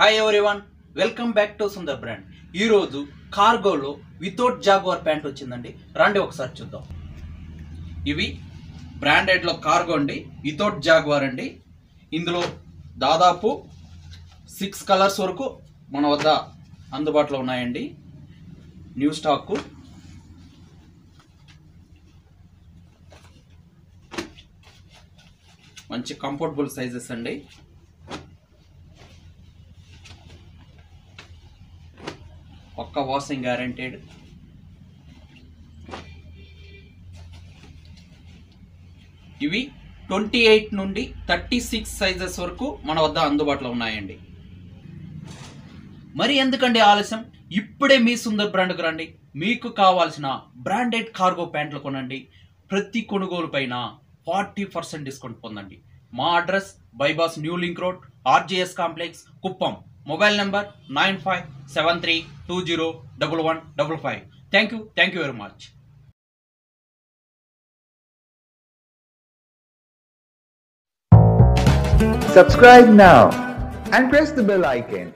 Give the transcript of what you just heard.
Hi everyone, welcome back to Sundar brand. ఈరోజు కార్గోలో without jaguar pant వచ్చిందండి. రండి ఒకసారి చూద్దాం. ఇవి బ్రాండెడ్లో కార్గో అండి, వితౌట్ జాగ్వార్ అండి. ఇందులో దాదాపు 6 కలర్స్ వరకు మన వద్ద అందుబాటులో ఉన్నాయండి. New stock. మంచి కంఫర్టబుల్ సైజెస్ అండి. పక్కా వాషింగ్ గ్యారెంటెడ్. ఇవి 28 నుండి 36 సైజెస్ వరకు మన వద్ద అందుబాటులో ఉన్నాయండి. మరి ఎందుకండి ఆలస్యం, ఇప్పుడే మీ సుందర్ బ్రాండ్కు రండి. మీకు కావాల్సిన బ్రాండెడ్ కార్గో ప్యాంట్లు కొనండి. ప్రతి కొనుగోలు పైన 40% డిస్కౌంట్ పొందండి. మా address bypass new link road, RGS complex, Kuppam. Mobile number 9573201155. Thank you very much. Subscribe now and press the bell icon.